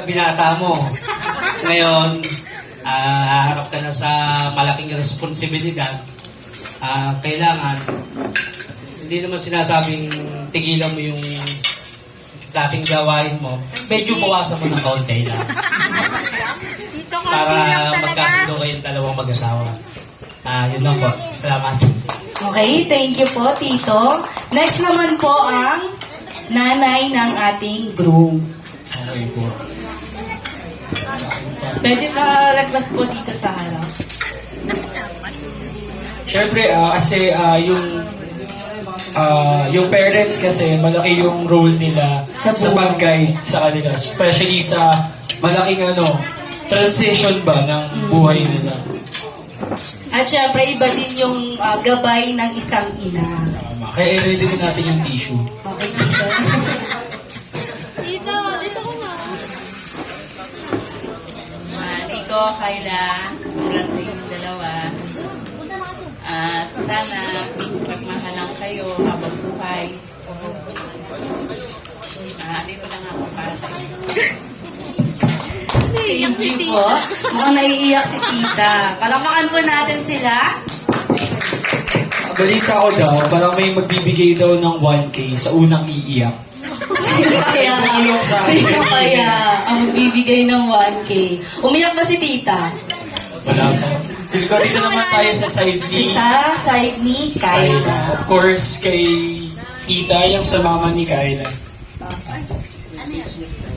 Binata mo. Ngayon, haharap ka na sa malaking responsibilidad. Kailangan, hindi naman sinasabing tigilan mo yung dating gawain mo. Medyo bawasan mo ng kaunti lang. Para magkasundo kayong dalawang mag-asawa. Yun lang po. Salamat. Okay, thank you po, Tito. Next naman po ang nanay ng ating groom. Okay po. Pwede ma-request po dito sa harap. Siyempre, kasi yung parents kasi malaki yung role nila sa pag-guide sa kanila. Especially sa malaking transition ba ng buhay nila. At syempre, iba din yung gabay ng isang ina. Kaya i-ready din natin yung tissue. Okay, teacher. Dito ko nga. Nico, Kayla, congrats sa inyong dalawa. At sana, magmahalang kayo habang buhay. Dito lang ako para sa inyo. Thank you po. Mukhang naiiyak si tita. Palamakan po natin sila. Balita ko daw, parang may magbibigay daw ng 1K sa unang iiyak. Sino kaya? Sino kaya ang magbibigay ng 1K? Umiyak ba si tita? Wala pa. Feel ko dito naman tayo sa side ni... Sa side ni Kayla. Of course, kay tita, yung sa mama ni Kayla.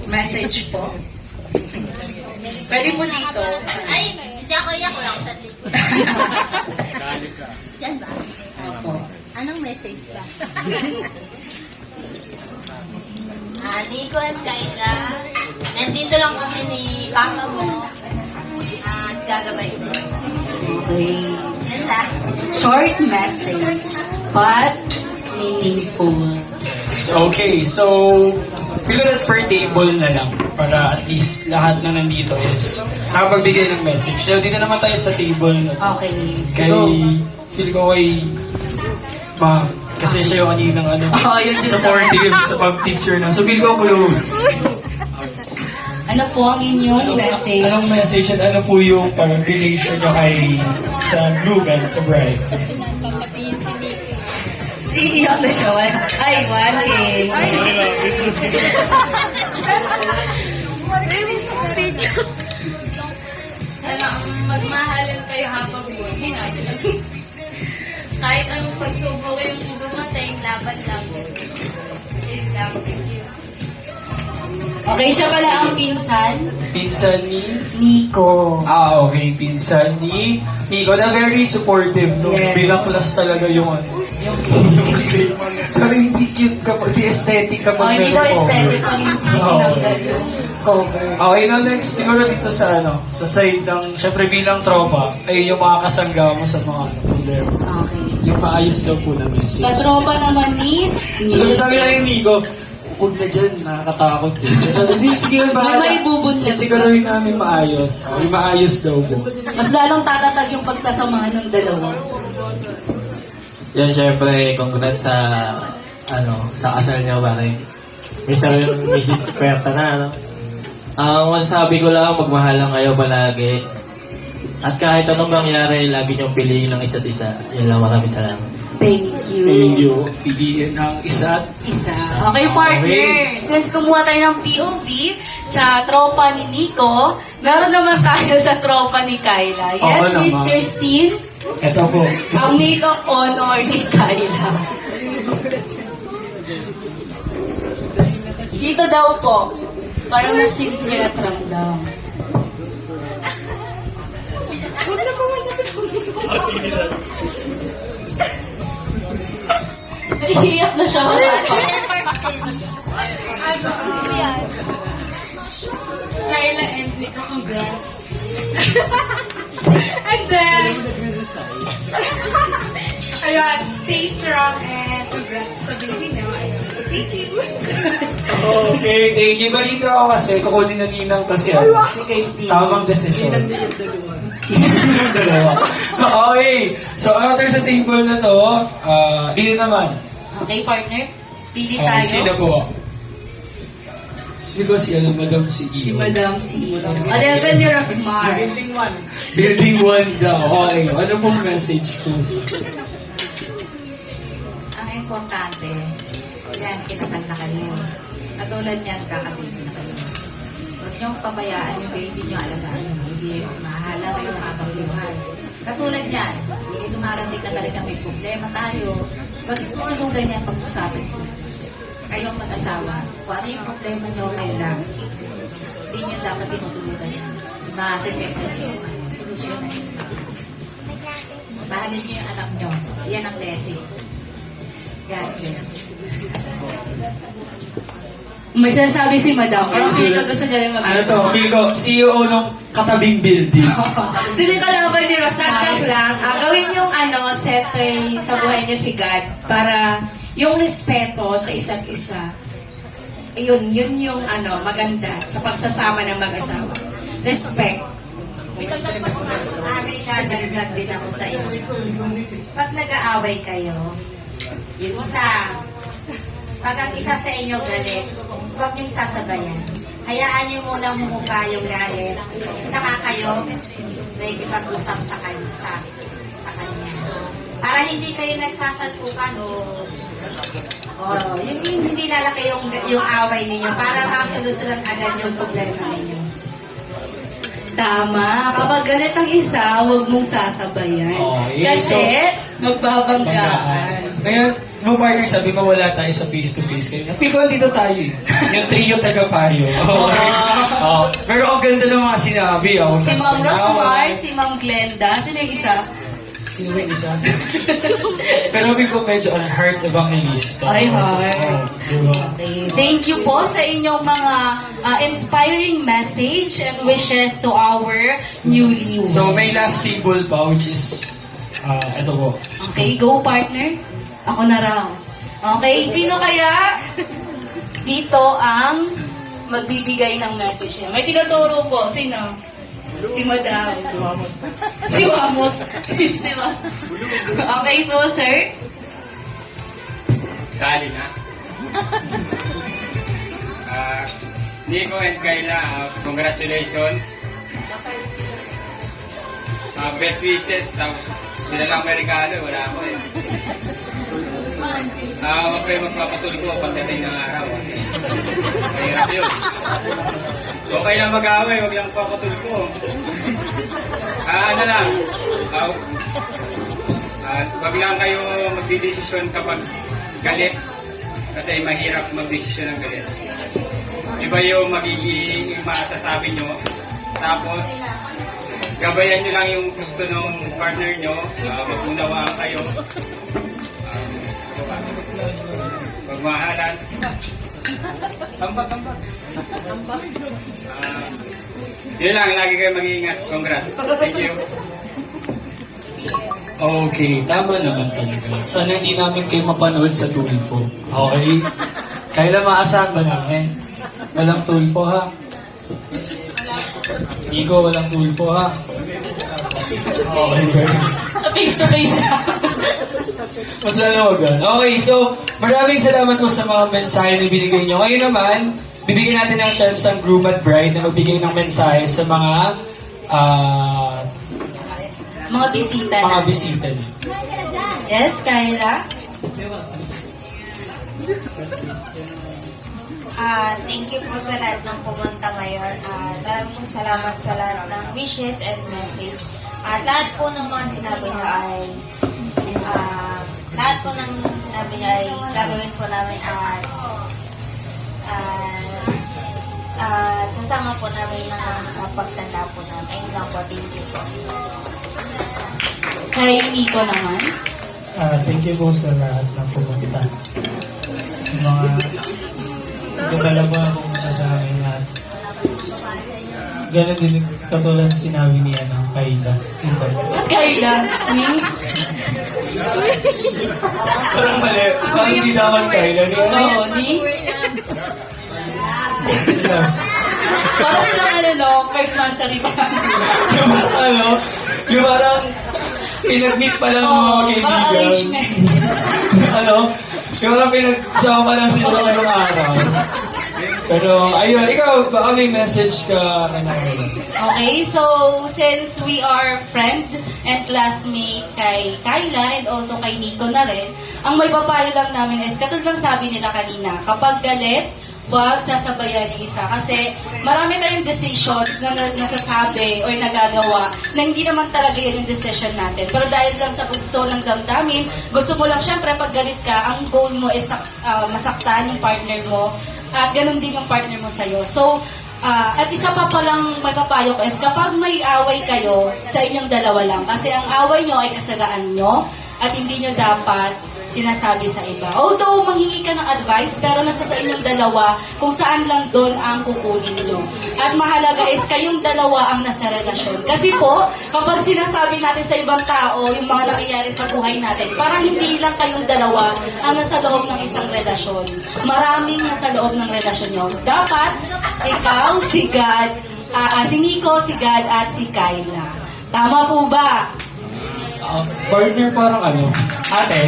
Message po. Pwede po dito. Ay, hindi ako iyak. Wala ako sa dito. Yan ba? Opo. Anong message ka? Nico and Kayla, nandito lang kami ni Papa mo. Gagabay sila. Okay. Yan lang. Short message, but meaningful. Okay, so feel ko that per table na lang para at least lahat na nandito is nakapagbigay ng message. So dito naman tayo sa table na to. Okay, Kay, so... feel ko kay ma'am, kasi siya yung kaninang yun din supportive sa pag-picture na. So feel ko close. Ano po ang inyong message? Anong message at ano po yung parang relation nyo kay sa groom and sa bride? Iiyak na siya. Ay, 1K. Magmahalan kayo habang buhay. Kahit anong pagsubok yung dumatay, laban lang. Yun lang. Thank you. Okay, siya pala ang pinsan, Pinsan ni... Nico. Okay. Pinsan ni Nico na very supportive, no? Yes. Bilang plus talaga yung Yung So, hindi cute ka hindi aesthetic ka hindi daw meron aesthetic cover. pag hindi tinanggal yung cover. Okay, now next, siguro dito sa sa side ng, syempre bilang tropa, ay yung mga kasangga mo sa mga problema. Okay. Yung maayos daw po na message. Sa tropa naman ni So, sabi lang yung Nico, huwag na dyan, nakakatakot eh. So, hindi, sige, bahala. May maibubunyag. Sisiguraduhin namin maayos. Okay, maayos daw po. mas lalong tatatag yung pagsasamahan ng dalawa. Yan, syempre, congrats sa, sa kasal niyo, pare. Mr. and Mrs. Puerta na, Ang masasabi ko lang, magmahal lang kayo palagi. At kahit anong mangyari, lagi niyong piliin ng isa't isa. Yan lang, maraming salamat. Thank you. Thank you. Piliin ng isa't Isa. Okay, partner. Since kumuha tayo ng POV sa tropa ni Nico, meron naman tayo sa tropa ni Kayla. Yes, Oo Miss naman. Christine? Ito po. Ang maid of honor ni Kayla. Dito daw po. Parang mas sincere at ramdam. Iiyak na siya wala pa. Kayla and Nico, congrats. And then, ayun, stay strong and congrats sa baby niyo. Ayun, thank you. Okay, thank you. Balita ako kasi, kukunin na ninang kasi Si Christine. tamang decision. Dalawa. Okay, so after sa table na to, dito naman. Okay, partner. Pili Sino tayo. po? Sino si ano, Madam Si CEO? Madam CEO. 11 ni Rosmar. Building 1 daw. Okay. Ano pong message po? Ang importante, yan, kinasal na kayo. Katulad niyan, kakabili na kayo. Huwag niyong pabayaan yung baby niyo, alagaan niyo. Hindi mahala kayo habang buhay. Katulad niyan, hindi dumarating na talaga may problema tayo. Pag tutulugan niyan, pag-usapan niyo. Kayong mag-asawa, kung ano yung problema niyo, kayo lang. Hindi niyo dapat tinutulugan yan. Masisempre niyo yung solusyon na yun. Mahalin niyo yung anak niyo. Yan ang blessing. God bless. May sinasabi si Madam. Parang kita gusto niya rin Ano to? Bigo, CEO ng katabing building. Sino yung kalaban ni Rosmar? Dagdag lang, gawin yung setter sa buhay niyo si God para yung respeto sa isa't isa. Yun yung maganda sa pagsasama ng mag-asawa. Respect. May dadagdag din ako sa iyo. Pag nag-aaway kayo, yung pag ang isa sa inyo galit, huwag niyong sasabayan. Hayaan niyo muna humupa yung galit. Saka kayo, may ipag-usap sa kanya. Para hindi kayo nagsasalpukan yung hindi lalaki yung away ninyo para makasolusyonan agad yung problema ninyo. Tama. Kapag galit ang isa, huwag mong sasabayan. Oh, yeah. Kasi, magbabanggaan. Ngayon, mga partner, sabi mo wala tayo sa face-to-face. Kaya feel ko dito tayo eh. Yung trio taga-payo. Okay. Pero ang ganda ng mga sinabi. Si Ma'am Rosmar, si Ma'am Glenda. Sino yung isa? Sino yung isa? Pero feel ko medyo on heart evangelista. Ay, heart. Diba? Thank you po sa inyong mga inspiring message and wishes to our newlyweds. So may last table pa which is ito po. Okay, go partner. Ako na raw. Okay, sino kaya dito ang magbibigay ng message niya? May tinuturo po. Sino? Si Madam. Si Wamos. Si Wamos. Okay po, sir. Dali na. Nico and Kayla, congratulations. Best wishes. Tapos sila lang may regalo. Wala ako eh. Huwag kayo magpapatulog ko pagdating ng araw. Mahirap yun. Okay lang mag-away, huwag lang papatulog ko. Ano lang, huwag lang kayo magdidesisyon kapag galit. Kasi mahirap magdesisyon ng galit. Iba yung magiging masasabi nyo. Tapos, gabayan nyo lang yung gusto ng partner nyo. Mag-unawaan kayo. Magmahalan. Tambak. Yun lang, lagi kayo mag-iingat. Congrats. Thank you. Okay, tama naman talaga. Sana hindi namin kayo mapanood sa Tulfo. Okay? Kailan maasahan ba namin? Walang Tulfo ha? Nico, walang Tulfo ha? Okay, very Face to face na. Mas lalawagan. Okay, so maraming salamat po sa mga mensahe na binigay nyo. Ngayon naman, bibigyan natin ng chance ang groom at bride na magbigay ng mensahe sa mga Mga bisita na. mga bisita niyo. Yes, Kyla? Thank you po sa lahat ng pumunta ngayon. Maraming salamat sa lahat ng wishes and message. At lahat po ng mga sinabi niyo ay gagawin po namin at sasama po namin sa pagtanda po namin. Ayun lang po, thank you po. Kay Nico naman. Thank you po sa lahat ng pumunta. Yung mga nagdadalawa akong sa amin at gano'n din katulad sinabi ni Kayla. At Kyla. Ni? Parang mali. Parang hindi dapat Kayla. Oo, ni? Para silang first month sa rita. Yung parang pinag-meet pa lang ng mga kaibigan. Parang arrangement. Yung parang pinagsama pa lang sila ngayong araw. Pero, ayun, ikaw, baka may message ka, Okay, so since we are friend and classmate kay Kyla and also kay Nico na rin, ang may papayo lang namin is, katulad ng sabi nila kanina, kapag galit, wag sasabayan yung isa. Kasi marami tayong decisions na nasasabi or nagagawa na hindi naman talaga yun yung decision natin. Pero dahil lang sa gusto ng damdamin, gusto mo lang syempre pag galit ka, ang goal mo is masaktan yung partner mo at ganun din yung partner mo sa'yo. So, at isa pa palang may papayo ko is kapag may away kayo sa inyong dalawa lang, kasi ang away nyo ay kasagaan nyo at hindi nyo dapat sinasabi sa iba. Although, manghingi ka ng advice, pero nasa sa inyong dalawa kung saan lang doon ang kukunin nyo. At mahalaga is kayong dalawa ang nasa relasyon. Kasi po, kapag sinasabi natin sa ibang tao yung mga nangyayari sa buhay natin, parang hindi lang kayong dalawa ang nasa loob ng isang relasyon. Maraming nasa loob ng relasyon nyo. Dapat, ikaw, si God, si Nico, si God, at si Kyla. Tama po ba? Partner parang ate.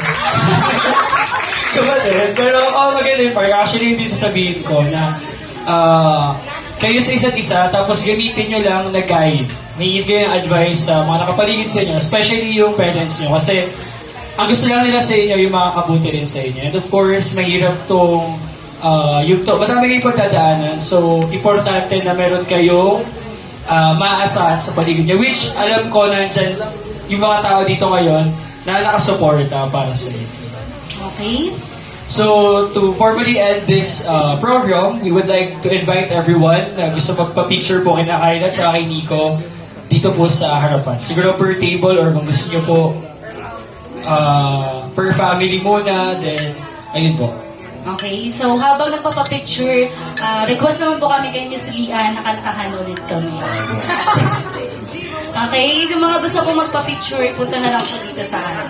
Kapatid. Pero, maganda yung part. Actually, hindi sasabihin ko na kayo sa isa't isa, tapos gamitin nyo lang na guide. Hingin kayo ng advice sa mga nakapaligid sa inyo, especially yung parents nyo. Kasi, ang gusto lang nila sa inyo, yung makakabuti rin sa inyo. And of course, mahirap tong madami kayong pagdadaanan. So, importante na meron kayong maaasahan sa paligid nyo. Which, alam ko, nandyan yung mga tao dito ngayon na nakasuporta para sa inyo. Okay. So, to formally end this program, we would like to invite everyone na gusto magpa-picture po kina Kyla at kay Nico dito po sa harapan. Siguro per table or kung gusto nyo po per family muna, then ayun po. Okay, so habang nagpapapicture, request naman po kami kay Miss Lian na kantahan ulit kami. Okay, yung mga gusto po magpa-picture, punta na lang po dito sa akin.